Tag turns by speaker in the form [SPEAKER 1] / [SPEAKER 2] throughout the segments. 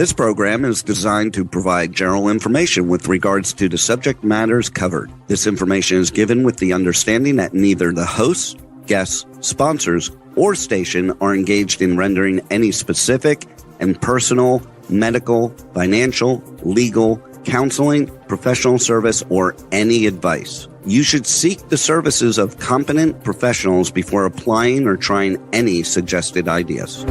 [SPEAKER 1] This program is designed to provide general information with regards to the subject matters covered. This information is given with the understanding that neither the hosts, guests, sponsors, or station are engaged in rendering any specific and personal, medical, financial, legal, counseling, professional service, or any advice. You should seek the services of competent professionals before applying or trying any suggested ideas.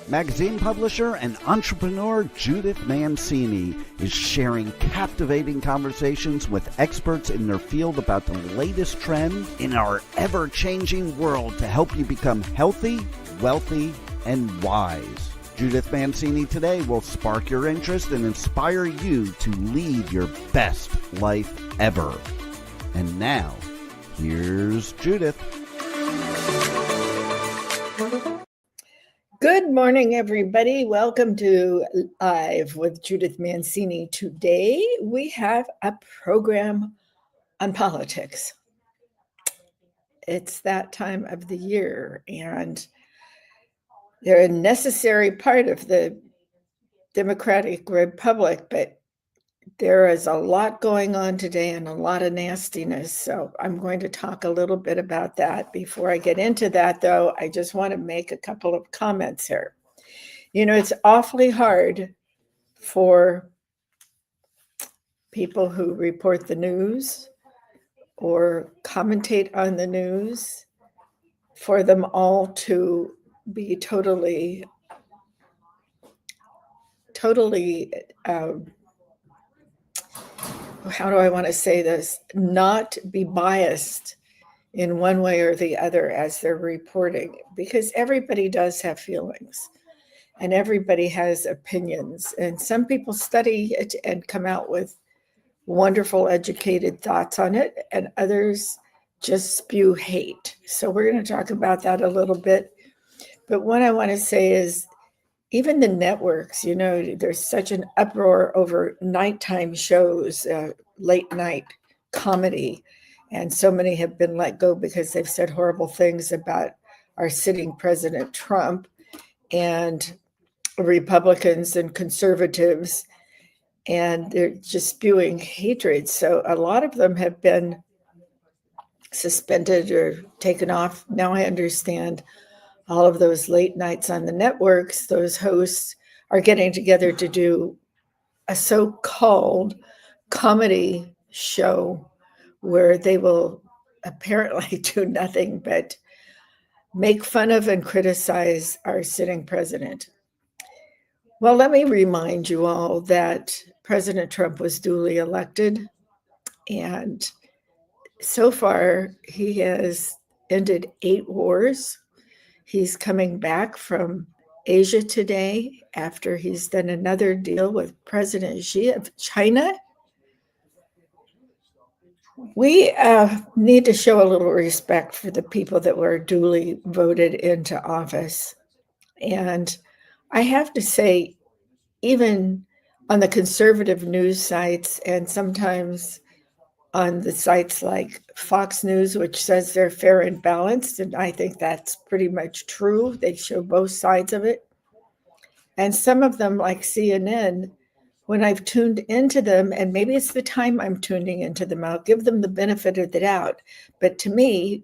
[SPEAKER 2] Magazine publisher and entrepreneur Judith Mancini is sharing captivating conversations with experts in their field about the latest trends in our ever-changing world to help you become healthy, wealthy, and wise. Judith Mancini today will spark your interest and inspire you to lead your best life ever. And now, here's Judith.
[SPEAKER 3] Good morning, everybody. Welcome to Live with Judith Mancini. Today, we have a program on politics. It's that time of the year, and they're a necessary part of the Democratic Republic, but there is a lot going on today and a lot of nastiness. So I'm going to talk a little bit about that. Before I get into that, though, I just want to make a couple of comments here. You know, it's awfully hard for people who report the news or commentate on the news, for them all to be totally how do I want to say this? Not be biased in one way or the other as they're reporting, because everybody does have feelings and everybody has opinions. And some people study it and come out with wonderful, educated thoughts on it, and others just spew hate. So we're going to talk about that a little bit. But what I want to say is, even the networks, you know, there's such an uproar over nighttime shows, late night comedy, and so many have been let go because they've said horrible things about our sitting President Trump and Republicans and conservatives, and they're just spewing hatred. So a lot of them have been suspended or taken off. Now I understand all of those late nights on the networks, those hosts are getting together to do a so-called comedy show where they will apparently do nothing but make fun of and criticize our sitting president. Well, let me remind you all that President Trump was duly elected, and so far he has ended 8 wars. He's coming back from Asia today after he's done another deal with President Xi of China. We need to show a little respect for the people that were duly voted into office. And I have to say, even on the conservative news sites and sometimes on the sites like Fox News, which says they're fair and balanced, and I think that's pretty much true. They show both sides of it. And some of them, like CNN, when I've tuned into them, and maybe it's the time I'm tuning into them, I'll give them the benefit of the doubt. But to me,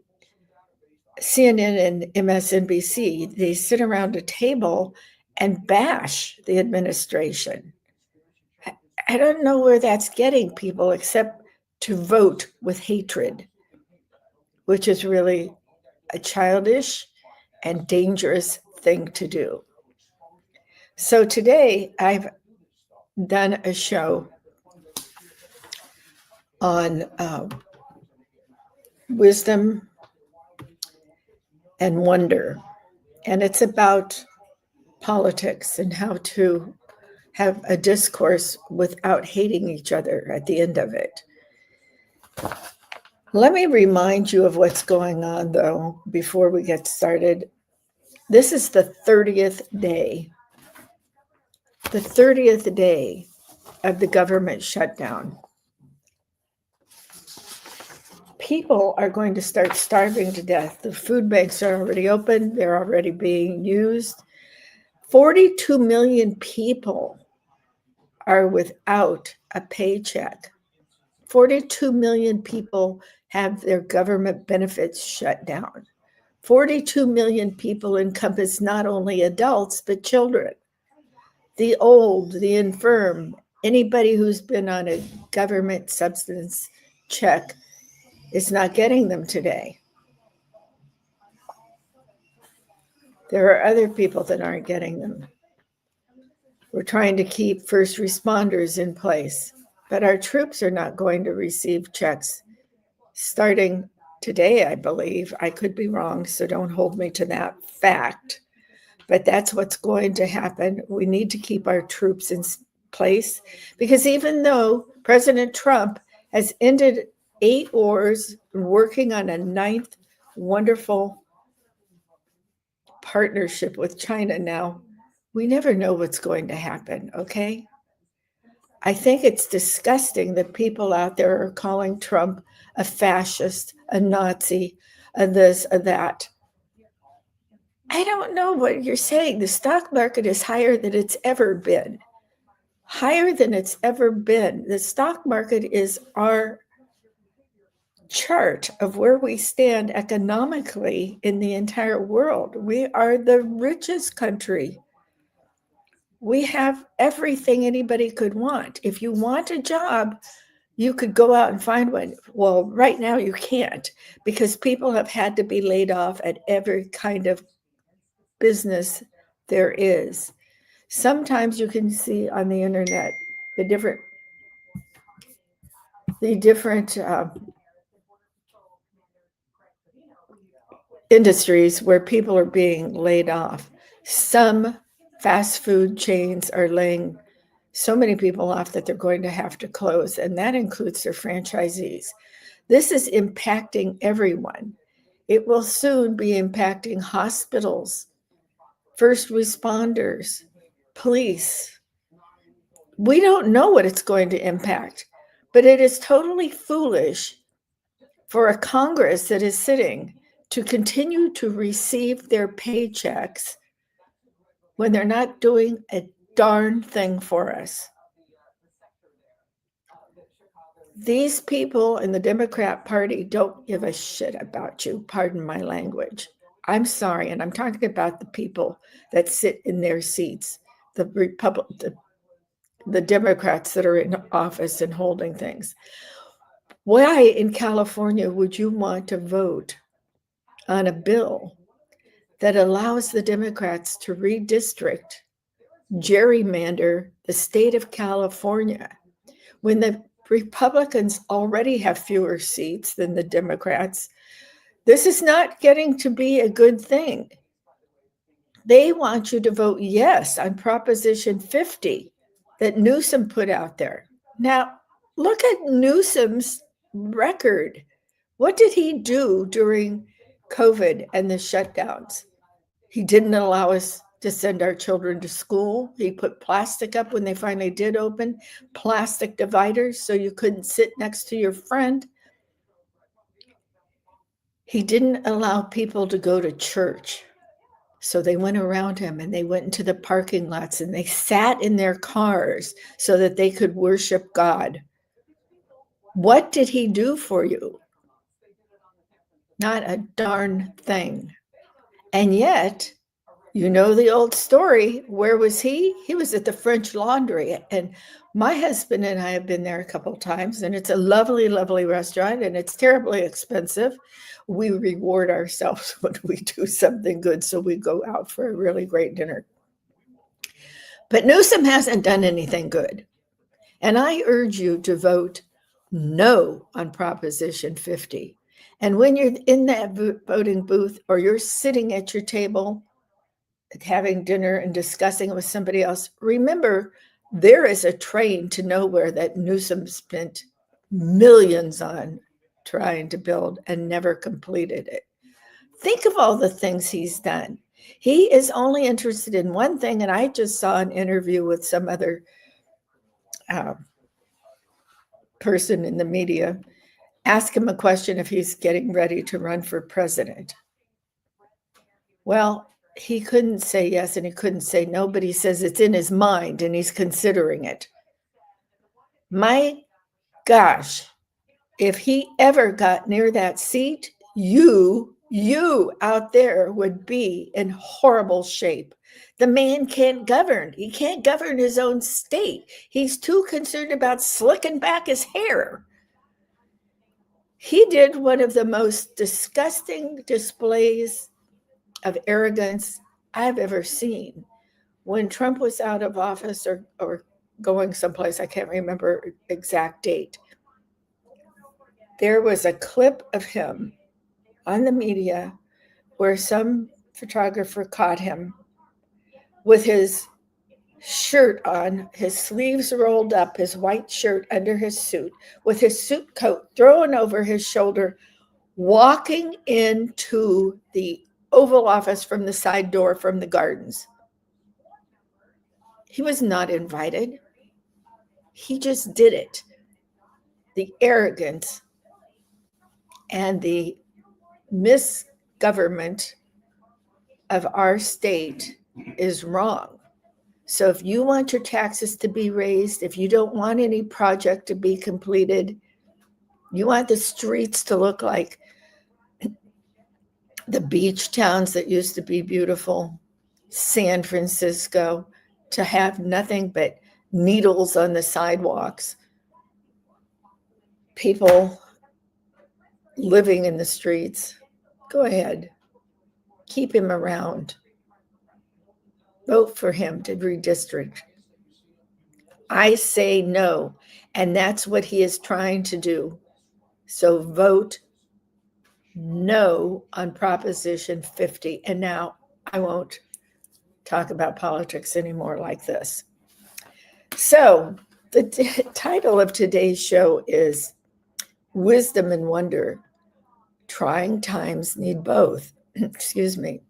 [SPEAKER 3] CNN and MSNBC, they sit around a table and bash the administration. I don't know where that's getting people, except to vote with hatred, which is really a childish and dangerous thing to do. So today I've done a show on wisdom and wonder, and it's about politics and how to have a discourse without hating each other at the end of it. Let me remind you of what's going on, though, before we get started. This is the 30th day of the government shutdown. People are going to start starving to death. The food banks are already open. They're already being used. 42 million people are without a paycheck. 42 million people have their government benefits shut down. 42 million people encompass not only adults, but children, the old, the infirm, anybody who's been on a government subsistence check is not getting them today. There are other people that aren't getting them. We're trying to keep first responders in place, but our troops are not going to receive checks starting today, I believe. I could be wrong, so don't hold me to that fact. But that's what's going to happen. We need to keep our troops in place because even though President Trump has ended 8 wars, working on a 9th wonderful partnership with China now, we never know what's going to happen, okay? I think it's disgusting that people out there are calling Trump a fascist, a Nazi, a this, a that. I don't know what you're saying. The stock market is higher than it's ever been. Higher than it's ever been. The stock market is our chart of where we stand economically in the entire world. We are the richest country. We have everything anybody could want. If you want a job, you could go out and find one. Well, right now you can't because people have had to be laid off at every kind of business there is. Sometimes you can see on the internet the different industries where people are being laid off. Some fast food chains are laying so many people off that they're going to have to close, and that includes their franchisees. This is impacting everyone. It will soon be impacting hospitals, first responders, police. We don't know what it's going to impact, but it is totally foolish for a Congress that is sitting to continue to receive their paychecks when they're not doing a darn thing for us. These people in the Democrat Party don't give a shit about you. Pardon my language. I'm sorry, and I'm talking about the people that sit in their seats, the Democrats that are in office and holding things. Why in California would you want to vote on a bill that allows the Democrats to redistrict, gerrymander the state of California when the Republicans already have fewer seats than the Democrats? This is not getting to be a good thing. They want you to vote yes on Proposition 50 that Newsom put out there. Now, look at Newsom's record. What did he do during COVID and the shutdowns? He didn't allow us to send our children to school. He put plastic up when they finally did open, plastic dividers so you couldn't sit next to your friend. He didn't allow people to go to church. So they went around him and they went into the parking lots and they sat in their cars so that they could worship God. What did he do for you? Not a darn thing. And yet, you know the old story. Where was he? He was at the French Laundry. And my husband and I have been there a couple of times, and it's a lovely, lovely restaurant, and it's terribly expensive. We reward ourselves when we do something good, so we go out for a really great dinner. But Newsom hasn't done anything good. And I urge you to vote no on Proposition 50. And when you're in that voting booth or you're sitting at your table having dinner and discussing it with somebody else, remember there is a train to nowhere that Newsom spent millions on trying to build and never completed it. Think of all the things he's done. He is only interested in one thing, and I just saw an interview with some other person in the media ask him a question if he's getting ready to run for president. Well, he couldn't say yes and he couldn't say no, but he says it's in his mind and he's considering it. My gosh, if he ever got near that seat, you out there would be in horrible shape. The man can't govern. He can't govern his own state. He's too concerned about slicking back his hair. He did one of the most disgusting displays of arrogance I've ever seen. When Trump was out of office or going someplace, I can't remember exact date, there was a clip of him on the media where some photographer caught him with his shirt on, his sleeves rolled up, his white shirt under his suit, with his suit coat thrown over his shoulder, walking into the Oval Office from the side door from the gardens. He was not invited. He just did it. The arrogance and the misgovernment of our state is wrong. So if you want your taxes to be raised, if you don't want any project to be completed, you want the streets to look like the beach towns that used to be beautiful, San Francisco, to have nothing but needles on the sidewalks, people living in the streets, go ahead. Keep him around. Vote for him to redistrict. I say no, and that's what he is trying to do. So vote no on Proposition 50. And now I won't talk about politics anymore like this. So the title of today's show is Wisdom and Wonder. Trying times need both. Excuse me.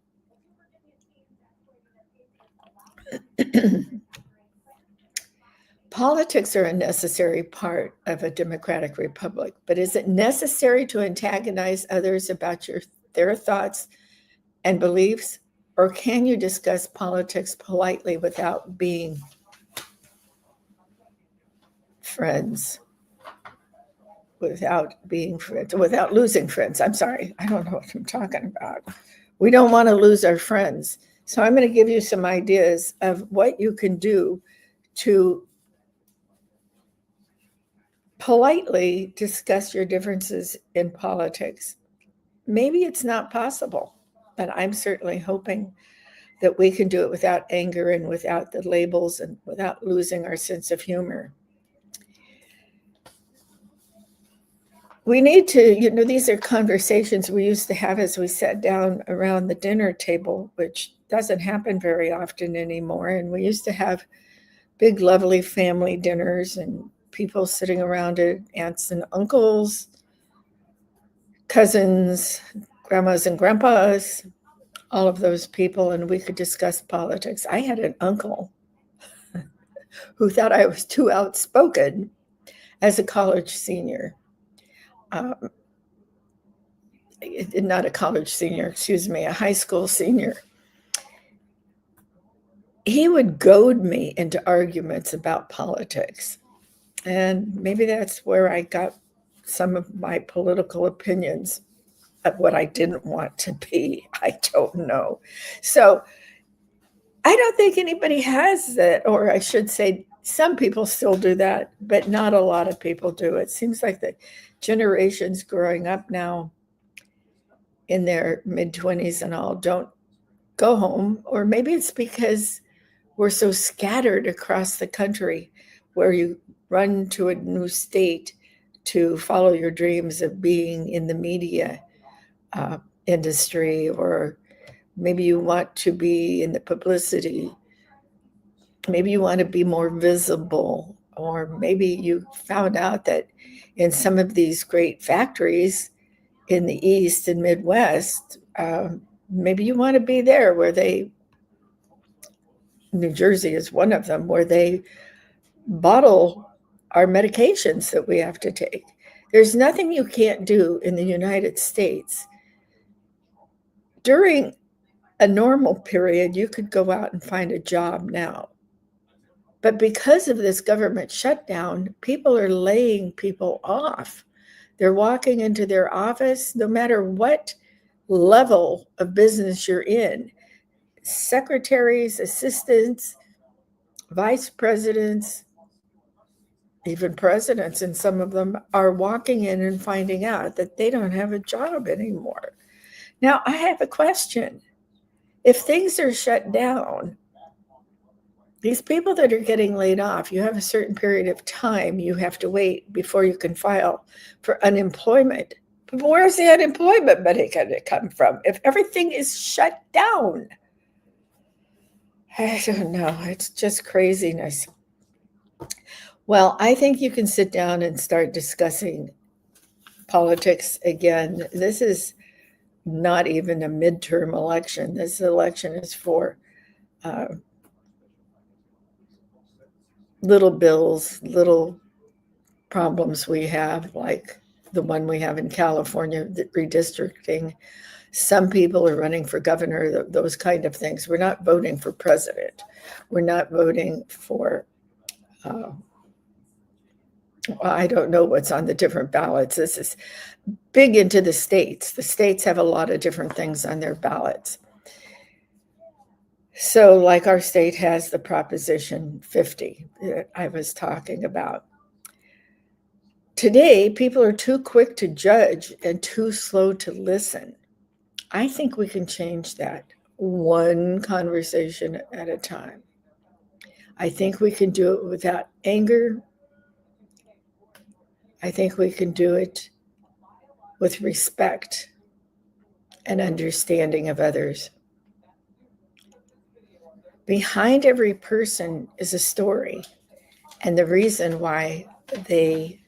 [SPEAKER 3] Politics are a necessary part of a democratic republic, but is it necessary to antagonize others about their thoughts and beliefs? Or can you discuss politics politely without being friends? Without losing friends. I'm sorry. I don't know what I'm talking about. We don't want to lose our friends. So I'm going to give you some ideas of what you can do to politely discuss your differences in politics. Maybe it's not possible, but I'm certainly hoping that we can do it without anger and without the labels and without losing our sense of humor. We need to, these are conversations we used to have as we sat down around the dinner table, which doesn't happen very often anymore. And we used to have big, lovely family dinners and people sitting around it, aunts and uncles, cousins, grandmas and grandpas, all of those people, and we could discuss politics. I had an uncle who thought I was too outspoken as a college senior. Not a college senior, a high school senior. He would goad me into arguments about politics. And maybe that's where I got some of my political opinions of what I didn't want to be. I don't know. So I don't think anybody has that, or I should say some people still do that, but not a lot of people do. It seems like the generations growing up now in their mid-20s and all don't go home, or maybe it's because we're so scattered across the country where you run to a new state to follow your dreams of being in the media industry, or maybe you want to be in the publicity. Maybe you want to be more visible, or maybe you found out that in some of these great factories in the East and Midwest, maybe you want to be there where New Jersey is one of them, where they bottle our medications that we have to take. There's nothing you can't do in the United States. During a normal period, you could go out and find a job now. But because of this government shutdown, people are laying people off. They're walking into their office, no matter what level of business you're in. Secretaries, assistants, vice presidents, even presidents, and some of them are walking in and finding out that they don't have a job anymore. Now, I have a question. If things are shut down, these people that are getting laid off, you have a certain period of time you have to wait before you can file for unemployment. But where's the unemployment money going to come from if everything is shut down? I don't know. It's just craziness. Well, I think you can sit down and start discussing politics again. This is not even a midterm election. This election is for little bills, little problems we have, like the one we have in California, the redistricting. Some people are running for governor, those kind of things. We're not voting for president. We're not voting for, I don't know what's on the different ballots. This is big into the states. The states have a lot of different things on their ballots. So like our state has the Proposition 50 that I was talking about. Today, people are too quick to judge and too slow to listen. I think we can change that one conversation at a time. I think we can do it without anger. I think we can do it with respect and understanding of others. Behind every person is a story and the reason why they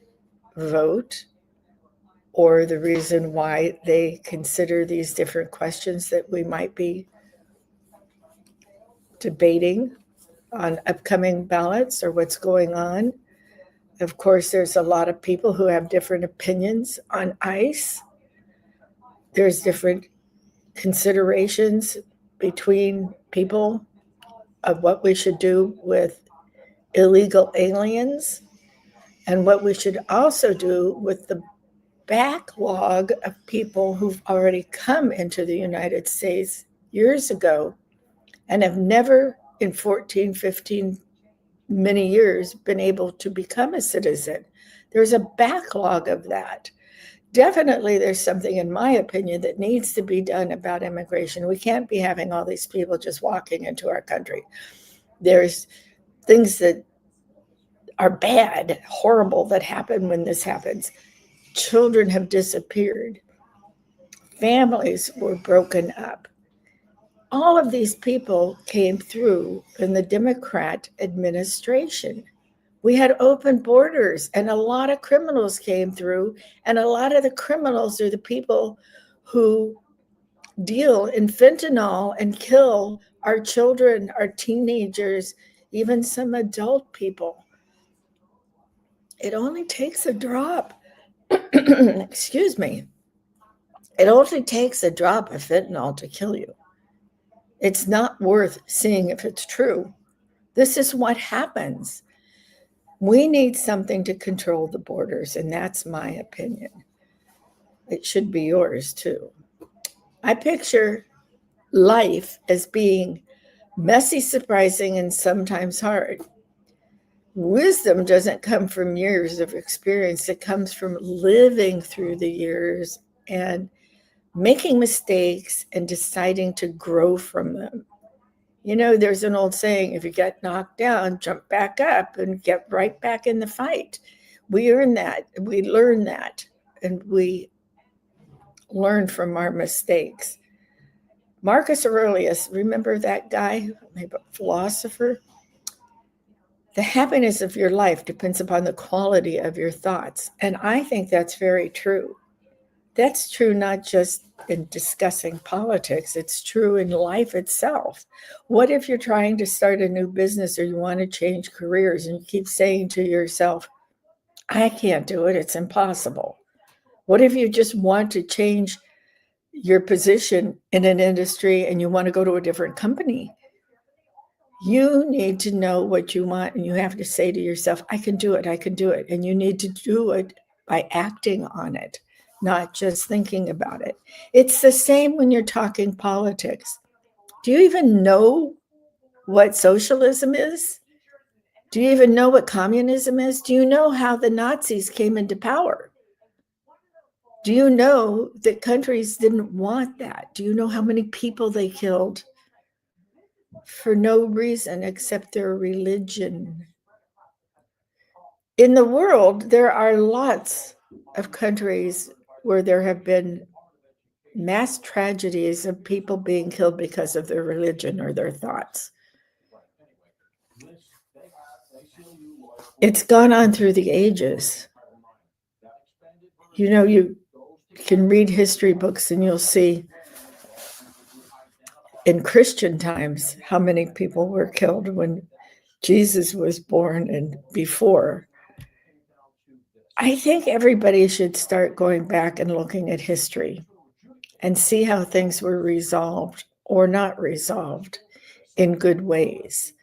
[SPEAKER 3] vote or the reason why they consider these different questions that we might be debating on upcoming ballots or what's going on. Of course, there's a lot of people who have different opinions on ICE. There's different considerations between people of what we should do with illegal aliens and what we should also do with the backlog of people who've already come into the United States years ago and have never in 14, 15, many years been able to become a citizen. There's a backlog of that. Definitely there's something, in my opinion, that needs to be done about immigration. We can't be having all these people just walking into our country. There's things that are bad, horrible, that happen when this happens. Children have disappeared. Families were broken up. All of these people came through in the Democrat administration. We had open borders and a lot of criminals came through, and a lot of the criminals are the people who deal in fentanyl and kill our children, our teenagers, even some adult people. It only takes a drop. Excuse me. It only takes a drop of fentanyl to kill you. It's not worth seeing if it's true. This is what happens. We need something to control the borders, and that's my opinion. It should be yours too. I picture life as being messy, surprising, and sometimes hard. Wisdom doesn't come from years of experience. It comes from living through the years and making mistakes and deciding to grow from them. You know, there's an old saying, if you get knocked down, jump back up and get right back in the fight. We earn that. We learn that. And we learn from our mistakes. Marcus Aurelius, remember that guy, maybe a philosopher? The happiness of your life depends upon the quality of your thoughts. And I think that's very true. That's true not just in discussing politics, it's true in life itself. What if you're trying to start a new business or you want to change careers and you keep saying to yourself, I can't do it, it's impossible? What if you just want to change your position in an industry and you want to go to a different company, you need to know what you want, and you have to say to yourself, I can do it, I can do it. And you need to do it by acting on it, not just thinking about it. It's the same when you're talking politics. Do you even know what socialism is? Do you even know what communism is? Do you know how the Nazis came into power? Do you know that countries didn't want that? Do you know how many people they killed for no reason except their religion? In the world, there are lots of countries where there have been mass tragedies of people being killed because of their religion or their thoughts. It's gone on through the ages. You know, you can read history books and you'll see in Christian times how many people were killed when Jesus was born and before. I think everybody should start going back and looking at history and see how things were resolved or not resolved in good ways.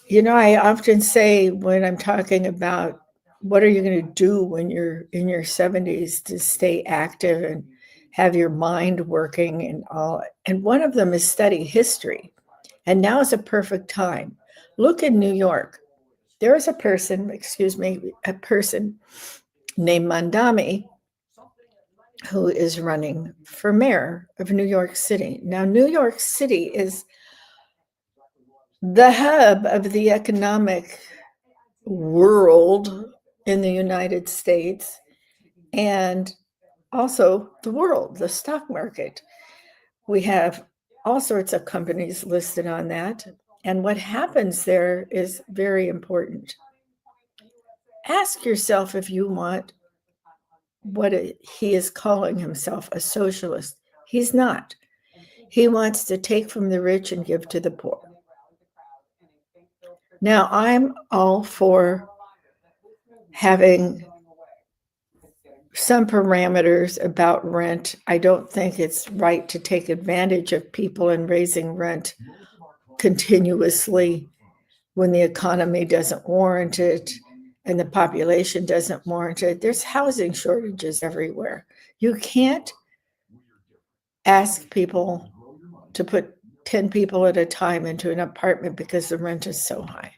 [SPEAKER 3] You know, I often say when I'm talking about what are you going to do when you're in your 70s to stay active and have your mind working and all, and one of them is study history. And now is a perfect time. Look in New York. There is a person named Mandami who is running for mayor of New York City. Now, New York City is the hub of the economic world in the United States and also the world, the stock market. We have all sorts of companies listed on that. And what happens there is very important. Ask yourself if you want what he is calling himself, a socialist. He's not. He wants to take from the rich and give to the poor. Now, I'm all for having some parameters about rent. I don't think it's right to take advantage of people and raising rent continuously when the economy doesn't warrant it and the population doesn't warrant it. There's housing shortages everywhere. You can't ask people to put 10 people at a time into an apartment because the rent is so high.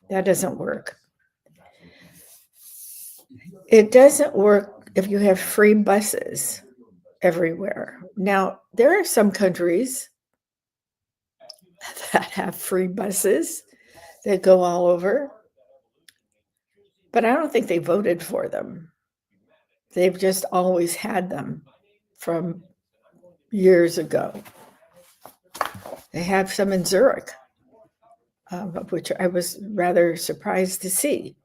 [SPEAKER 3] That doesn't work. It doesn't work if you have free buses everywhere. Now, there are some countries that have free buses that go all over, but I don't think they voted for them. They've just always had them from years ago. They have some in Zurich, which I was rather surprised to see.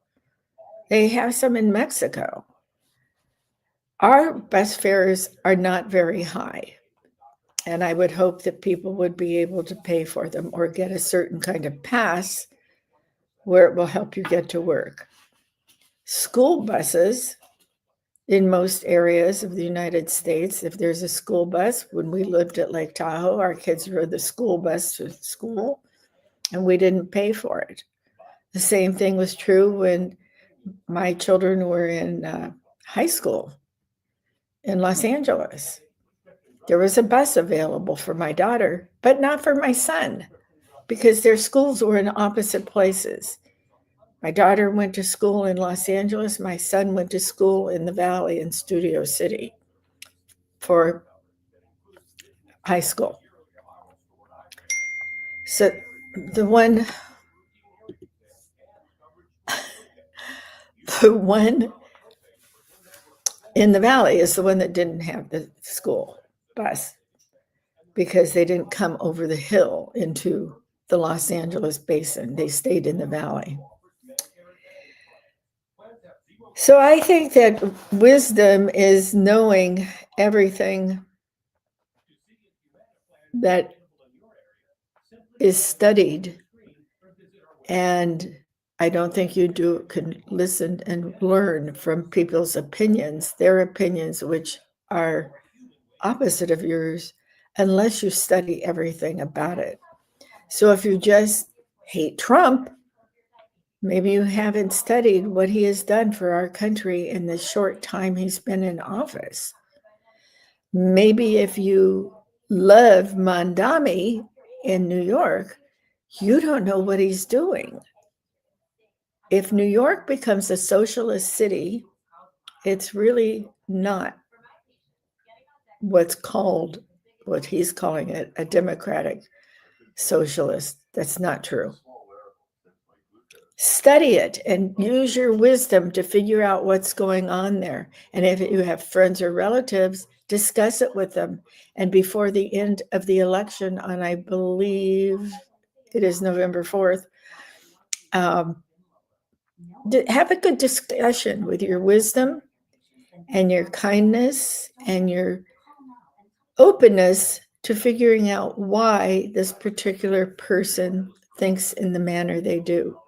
[SPEAKER 3] They have some in Mexico. Our bus fares are not very high, and I would hope that people would be able to pay for them or get a certain kind of pass where it will help you get to work. School buses in most areas of the United States, if there's a school bus, when we lived at Lake Tahoe, our kids rode the school bus to school and we didn't pay for it. The same thing was true when my children were in high school in Los Angeles. There was a bus available for my daughter, but not for my son, because their schools were in opposite places. My daughter went to school in Los Angeles. My son went to school in the Valley in Studio City for high school. So the one in the Valley is the one that didn't have the school bus because they didn't come over the hill into the Los Angeles basin. They stayed in the Valley. So I think that wisdom is knowing everything that is studied, and I don't think you can listen and learn from people's opinions, their opinions, which are opposite of yours unless you study everything about it. So if you just hate Trump, maybe you haven't studied what he has done for our country in the short time he's been in office. Maybe if you love Mandami in New York, you don't know what he's doing. If New York becomes a socialist city, it's really not what he's calling it, a democratic socialist. That's not true. Study it and use your wisdom to figure out what's going on there. And if you have friends or relatives, discuss it with them. And before the end of the election on, I believe it is November 4th, have a good discussion with your wisdom and your kindness and your openness to figuring out why this particular person thinks in the manner they do.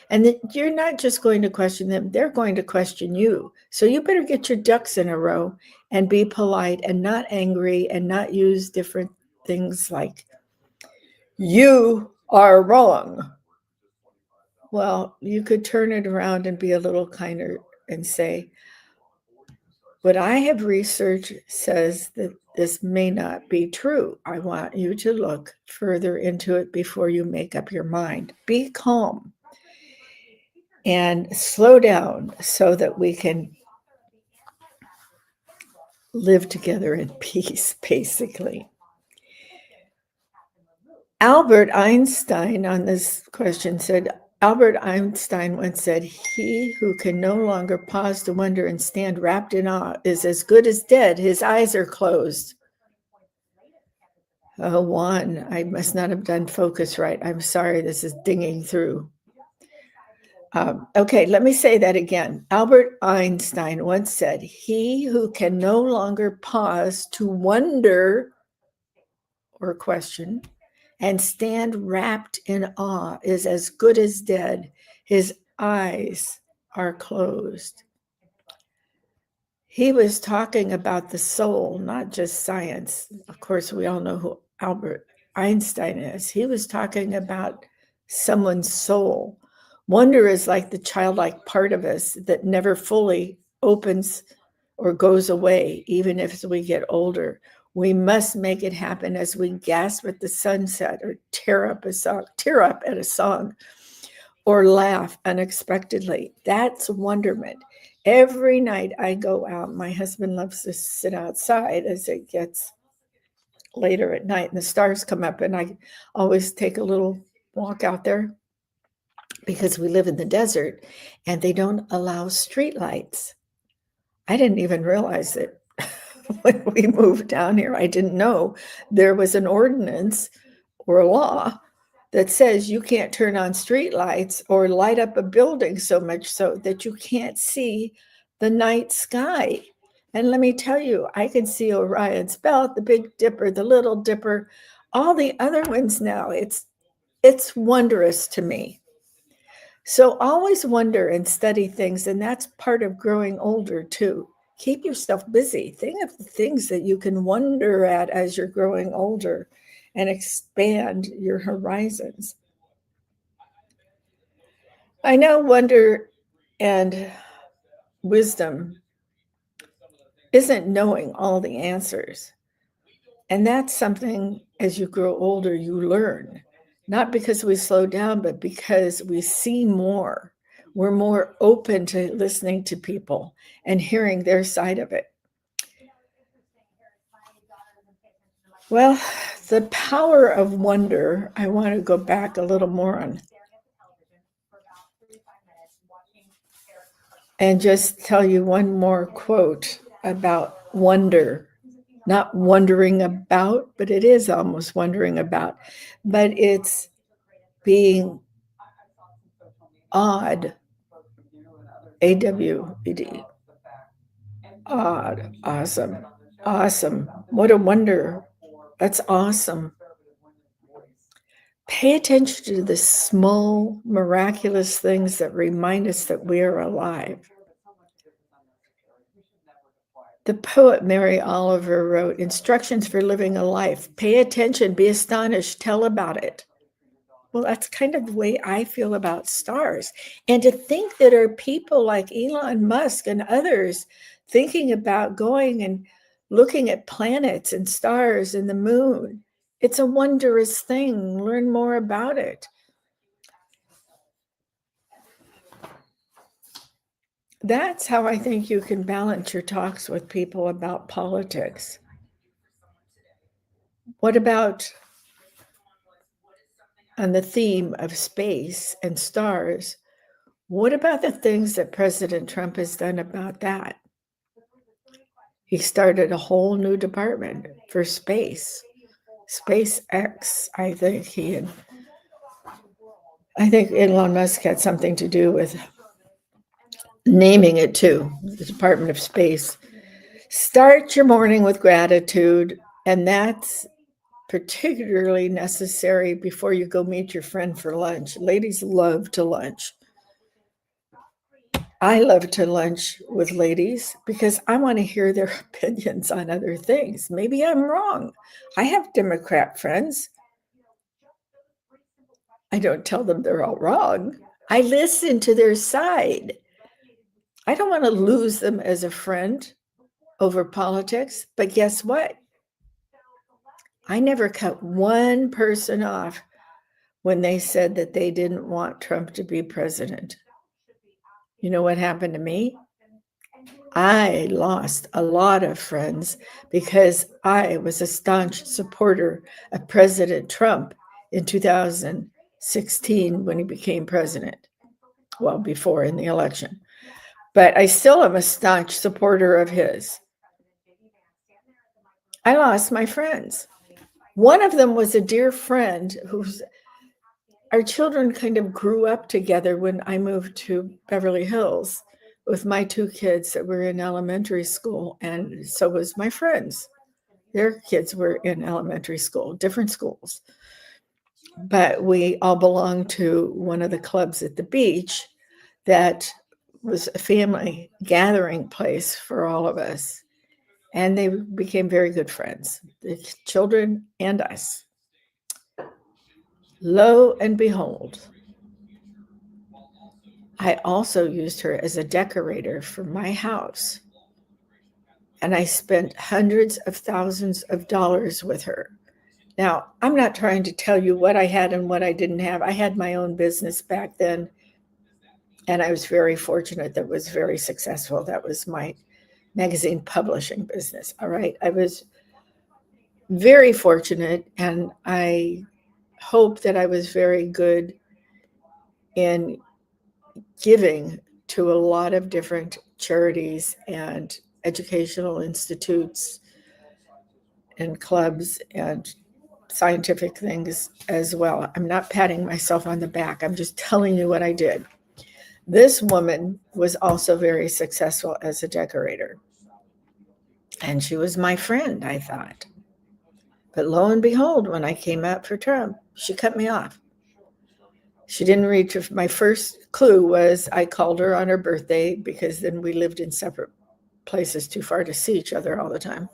[SPEAKER 3] And that you're not just going to question them, they're going to question you. So you better get your ducks in a row and be polite and not angry and not use different things like, you are wrong. Well, you could turn it around and be a little kinder and say, what I have researched says that this may not be true. I want you to look further into it before you make up your mind. Be calm and slow down so that we can live together in peace, basically. Albert Einstein on this question said, Albert Einstein once said, he who can no longer pause to wonder and stand wrapped in awe is as good as dead. His eyes are closed. Oh, Juan, I must not have done focus right. I'm sorry, this is dinging through. Okay, let me say that again. Albert Einstein once said, he who can no longer pause to wonder or question and stand wrapped in awe is as good as dead. His eyes are closed. He was talking about the soul, not just science. Of course, we all know who Albert Einstein is. He was talking about someone's soul. Wonder is like the childlike part of us that never fully opens or goes away, even as we get older. We must make it happen as we gasp at the sunset or tear up at a song, or laugh unexpectedly. That's wonderment. Every night I go out, my husband loves to sit outside as it gets later at night and the stars come up, and I always take a little walk out there because we live in the desert and they don't allow street lights. I didn't even realize it when we moved down here. I didn't know there was an ordinance or a law that says you can't turn on street lights or light up a building so much so that you can't see the night sky. And let me tell you, I can see Orion's Belt, the Big Dipper, the Little Dipper, all the other ones now. It's wondrous to me. So always wonder and study things, and that's part of growing older too. Keep yourself busy. Think of the things that you can wonder at as you're growing older and expand your horizons. I know wonder and wisdom isn't knowing all the answers. And that's something as you grow older, you learn, not because we slow down, but because we see more. We're more open to listening to people and hearing their side of it. Well, the power of wonder, I want to go back a little more on and just tell you one more quote about wonder. Not wondering about, but it is almost wondering about, but it's being awed, AWED, awed, awesome, what a wonder, that's awesome. Pay attention to the small, miraculous things that remind us that we are alive. The poet Mary Oliver wrote, "Instructions for living a life. Pay attention, be astonished, tell about it." Well, that's kind of the way I feel about stars. And to think that there are people like Elon Musk and others thinking about going and looking at planets and stars and the moon. It's a wondrous thing. Learn more about it. That's how I think you can balance your talks with people about politics. What about on the theme of space and stars? What about the things that President Trump has done about that? He started a whole new department for space, SpaceX. I think Elon Musk had something to do with naming it too, the Department of Space. Start your morning with gratitude, and that's particularly necessary before you go meet your friend for lunch. Ladies love to lunch. I love to lunch with ladies because I want to hear their opinions on other things. Maybe I'm wrong. I have Democrat friends. I don't tell them they're all wrong. I listen to their side. I don't want to lose them as a friend over politics, but guess what? I never cut one person off when they said that they didn't want Trump to be president. You know what happened to me? I lost a lot of friends because I was a staunch supporter of President Trump in 2016 when he became president. Well, before in the election. But I still am a staunch supporter of his. I lost my friends. One of them was a dear friend our children kind of grew up together when I moved to Beverly Hills with my two kids that were in elementary school, and so was my friends. Their kids were in elementary school, different schools. But we all belonged to one of the clubs at the beach that was a family gathering place for all of us. And they became very good friends, the children and us. Lo and behold, I also used her as a decorator for my house. And I spent hundreds of thousands of dollars with her. Now, I'm not trying to tell you what I had and what I didn't have. I had my own business back then, and I was very fortunate. That was very successful. That was my magazine publishing business. All right. I was very fortunate, and I hope that I was very good in giving to a lot of different charities and educational institutes and clubs and scientific things as well. I'm not patting myself on the back. I'm just telling you what I did. This woman was also very successful as a decorator. And she was my friend, I thought. But lo and behold, when I came out for Trump, she cut me off. She didn't reach. My first clue was I called her on her birthday because then we lived in separate places too far to see each other all the time.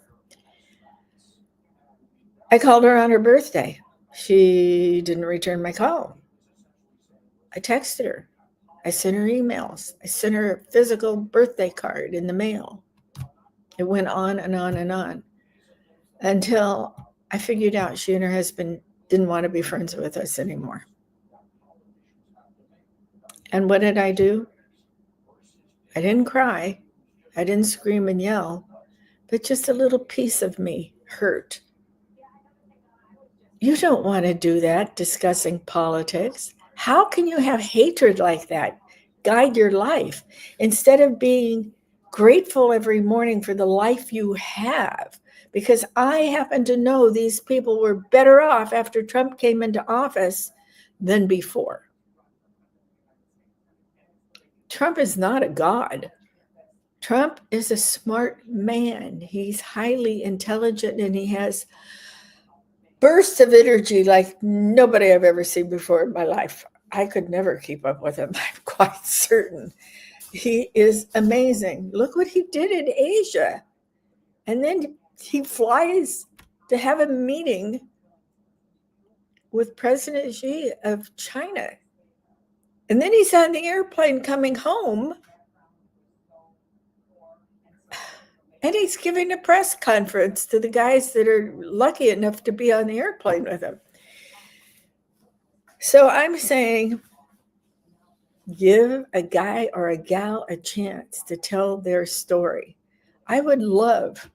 [SPEAKER 3] I called her on her birthday. She didn't return my call. I texted her. I sent her emails. I sent her a physical birthday card in the mail. It went on and on and on until I figured out she and her husband didn't want to be friends with us anymore. And what did I do? I didn't cry. I didn't scream and yell, but just a little piece of me hurt. You don't want to do that, discussing politics. How can you have hatred like that guide your life instead of being grateful every morning for the life you have? Because I happen to know these people were better off after Trump came into office than before. Trump is not a god. Trump is a smart man. He's highly intelligent, and he has bursts of energy like nobody I've ever seen before in my life. I could never keep up with him, I'm quite certain. He is amazing. Look what he did in Asia. And then he flies to have a meeting with President Xi of China. And then he's on the airplane coming home. And he's giving a press conference to the guys that are lucky enough to be on the airplane with him. So I'm saying, give a guy or a gal a chance to tell their story. I would love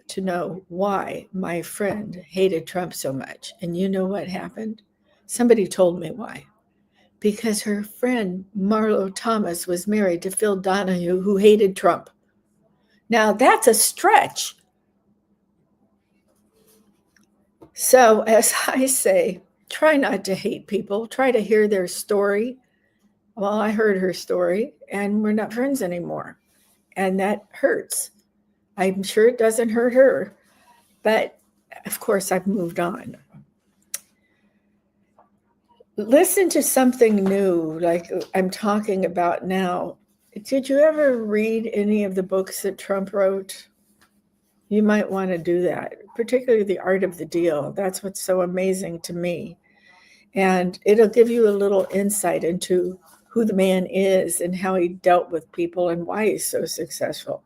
[SPEAKER 3] to know why my friend hated Trump so much. And you know what happened? Somebody told me why. Because her friend Marlo Thomas was married to Phil Donahue, who hated Trump. Now, that's a stretch. So, as I say, try not to hate people. Try to hear their story. Well, I heard her story, and we're not friends anymore. And that hurts. I'm sure it doesn't hurt her. But, of course, I've moved on. Listen to something new, like I'm talking about now. Did you ever read any of the books that Trump wrote? You might want to do that, particularly The Art of the Deal. That's what's so amazing to me. And it'll give you a little insight into who the man is and how he dealt with people and why he's so successful.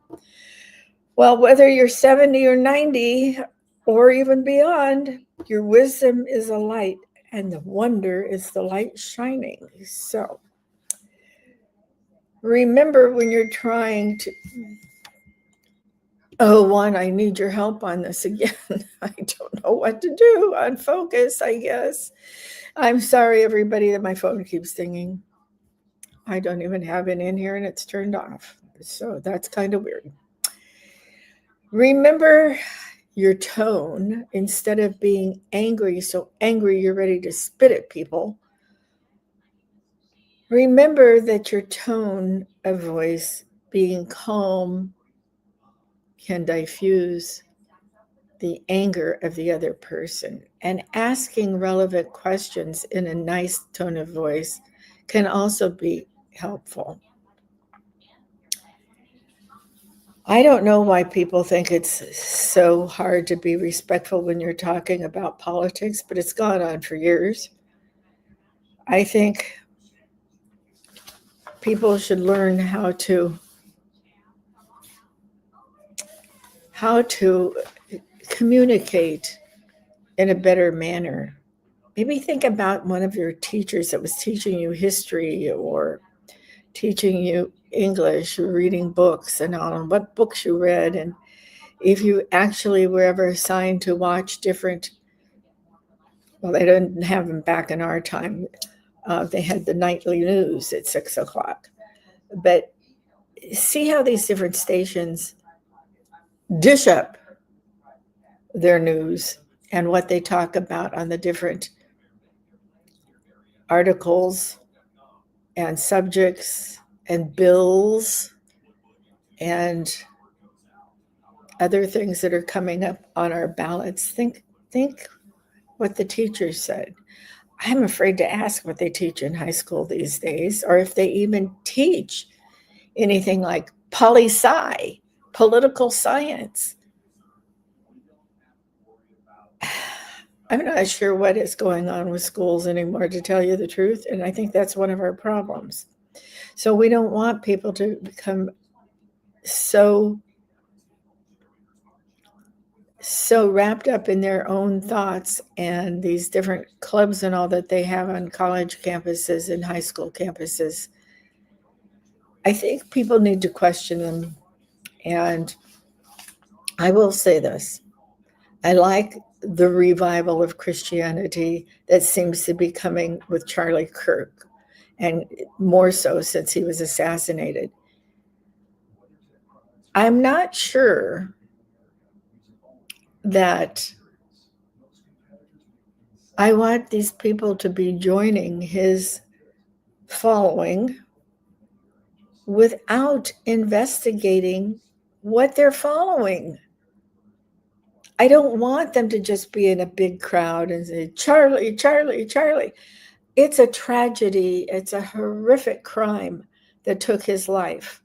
[SPEAKER 3] Well, whether you're 70 or 90 or even beyond, your wisdom is a light and the wonder is the light shining. So remember when you're trying to, Juan, I need your help on this again. I don't know what to do on focus, I guess. I'm sorry, everybody, that my phone keeps dinging. I don't even have it in here and it's turned off. So that's kind of weird. Remember your tone instead of being angry, so angry you're ready to spit at people. Remember that your tone of voice, being calm, can diffuse the anger of the other person. And asking relevant questions in a nice tone of voice can also be helpful. I don't know why people think it's so hard to be respectful when you're talking about politics, but it's gone on for years. I think people should learn how to communicate in a better manner. Maybe think about one of your teachers that was teaching you history or teaching you English or reading books and all, and what books you read, and if you actually were ever assigned to watch different, well, they didn't have them back in our time. They had the nightly news at 6 o'clock. But see how these different stations dish up their news and what they talk about on the different articles and subjects and bills and other things that are coming up on our ballots. Think what the teachers said. I'm afraid to ask what they teach in high school these days, or if they even teach anything like poli-sci, political science. I'm not sure what is going on with schools anymore, to tell you the truth, and I think that's one of our problems. So we don't want people to become so wrapped up in their own thoughts and these different clubs and all that they have on college campuses and high school campuses. I think people need to question them. And I will say this. I like the revival of Christianity that seems to be coming with Charlie Kirk, and more so since he was assassinated. I'm not sure that I want these people to be joining his following without investigating what they're following. I don't want them to just be in a big crowd and say, Charlie, Charlie, Charlie. It's a tragedy. It's a horrific crime that took his life.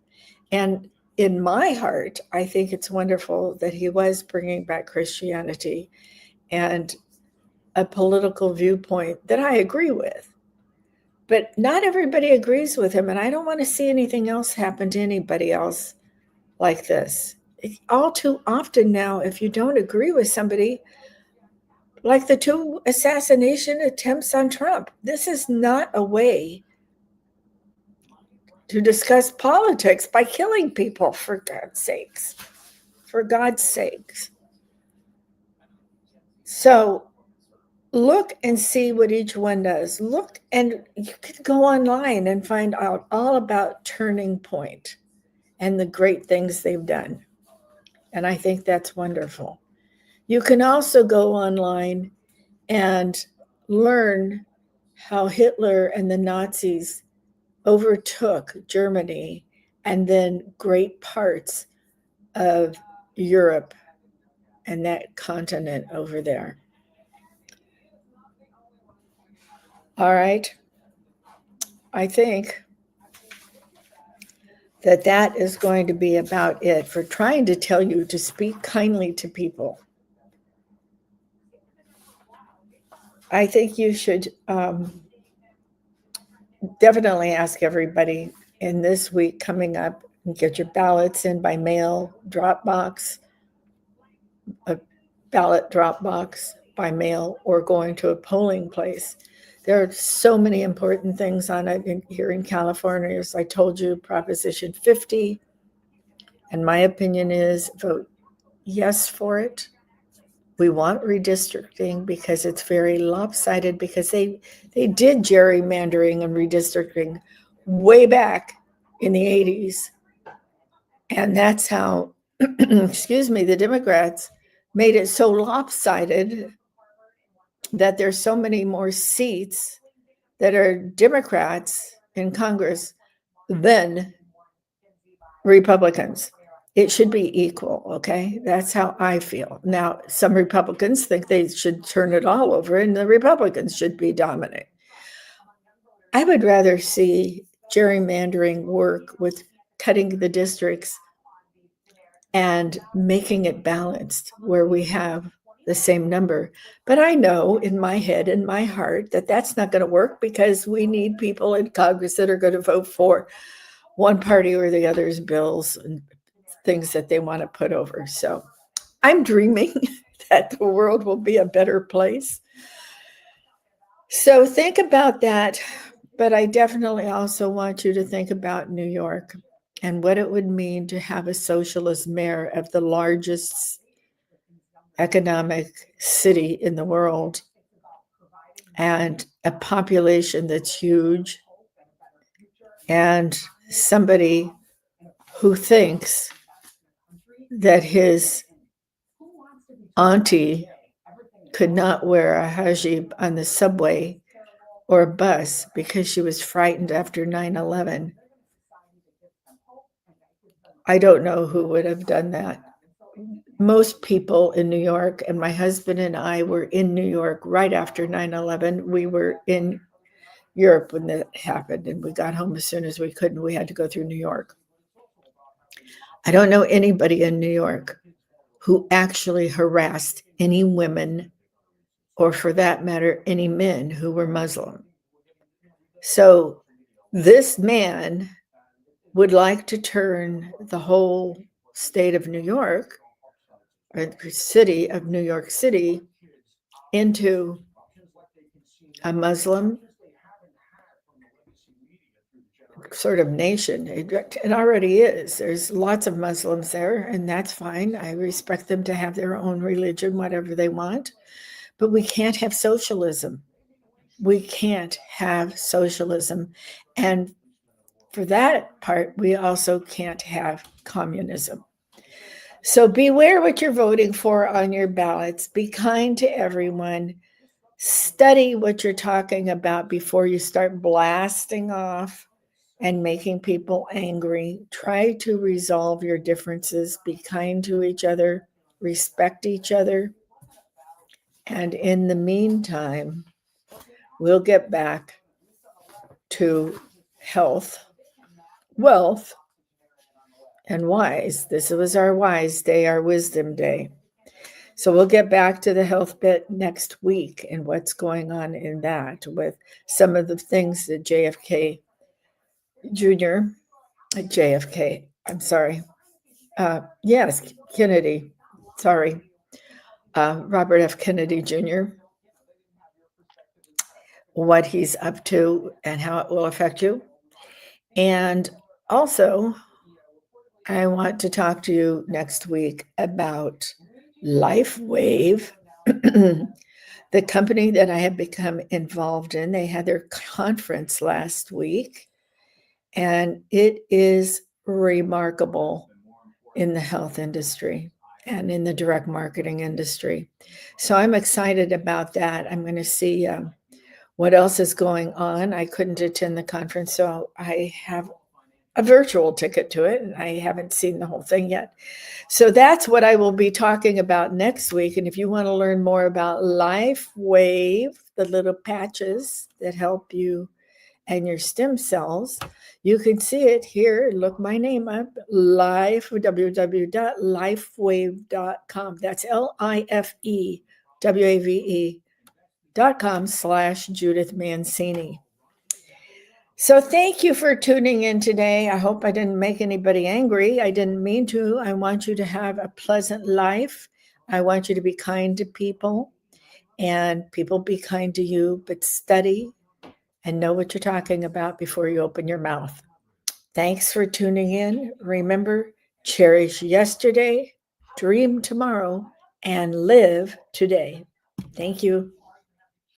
[SPEAKER 3] And in my heart, I think it's wonderful that he was bringing back Christianity and a political viewpoint that I agree with. But not everybody agrees with him, and I don't want to see anything else happen to anybody else like this. All too often now, if you don't agree with somebody, like the 2 assassination attempts on Trump, this is not a way to discuss politics by killing people, for God's sakes. For God's sakes. So look and see what each one does. Look, and you can go online and find out all about Turning Point and the great things they've done. And I think that's wonderful. You can also go online and learn how Hitler and the Nazis overtook Germany and then great parts of Europe and that continent over there. All right. I think that is going to be about it for trying to tell you to speak kindly to people. I think you should definitely ask everybody in this week coming up and get your ballots in by mail, a ballot drop box by mail, or going to a polling place. There are so many important things on it here in California. As I told you, Proposition 50. And my opinion is vote yes for it. We want redistricting because it's very lopsided, because they did gerrymandering and redistricting way back in the 80s. And that's how, the Democrats made it so lopsided that there's so many more seats that are Democrats in Congress than Republicans. It should be equal, okay? That's how I feel. Now, some Republicans think they should turn it all over and the Republicans should be dominant. I would rather see gerrymandering work with cutting the districts and making it balanced where we have the same number. But I know in my head, in my heart, that that's not going to work, because we need people in Congress that are going to vote for one party or the other's bills and things that they want to put over. So I'm dreaming that the world will be a better place. So think about that. But I definitely also want you to think about New York and what it would mean to have a socialist mayor of the largest economic city in the world and a population that's huge, and somebody who thinks that his auntie could not wear a hijab on the subway or a bus because she was frightened after 9/11. I don't know who would have done that. Most people in New York, and my husband and I were in New York right after 9/11. We were in Europe when that happened, and we got home as soon as we could, and we had to go through New York. I don't know anybody in New York who actually harassed any women, or for that matter, any men who were Muslim. So this man would like to turn the whole state of New York, or the city of New York City, into a Muslim sort of nation. It already is. There's lots of Muslims there, and that's fine. I respect them to have their own religion, whatever they want. But we can't have socialism. We can't have socialism. And for that part, we also can't have communism. So beware what you're voting for on your ballots. Be kind to everyone. Study what you're talking about before you start blasting off and making people angry. Try to resolve your differences. Be kind to each other. Respect each other. And in the meantime, we'll get back to health, wealth, and wise. This was our wise day, our wisdom day. So we'll get back to the health bit next week and what's going on in that with some of the things that JFK Jr., JFK, I'm sorry. Yes, Kennedy, sorry. Robert F. Kennedy Jr., what he's up to and how it will affect you. And also, I want to talk to you next week about LifeWave, the company that I have become involved in. They had their conference last week, and it is remarkable in the health industry and in the direct marketing industry. So I'm excited about that. I'm going to see what else is going on. I couldn't attend the conference, so I have a virtual ticket to it, and I haven't seen the whole thing yet. So that's what I will be talking about next week. And if you want to learn more about LifeWave, the little patches that help you and your stem cells, you can see it here. Look my name up, www.lifewave.com. That's LifeWave.com/Judith Mancini. So thank you for tuning in today. I hope I didn't make anybody angry. I didn't mean to. I want you to have a pleasant life. I want you to be kind to people, and people be kind to you, but study and know what you're talking about before you open your mouth. Thanks for tuning in. Remember, cherish yesterday, dream tomorrow, and live today. Thank you.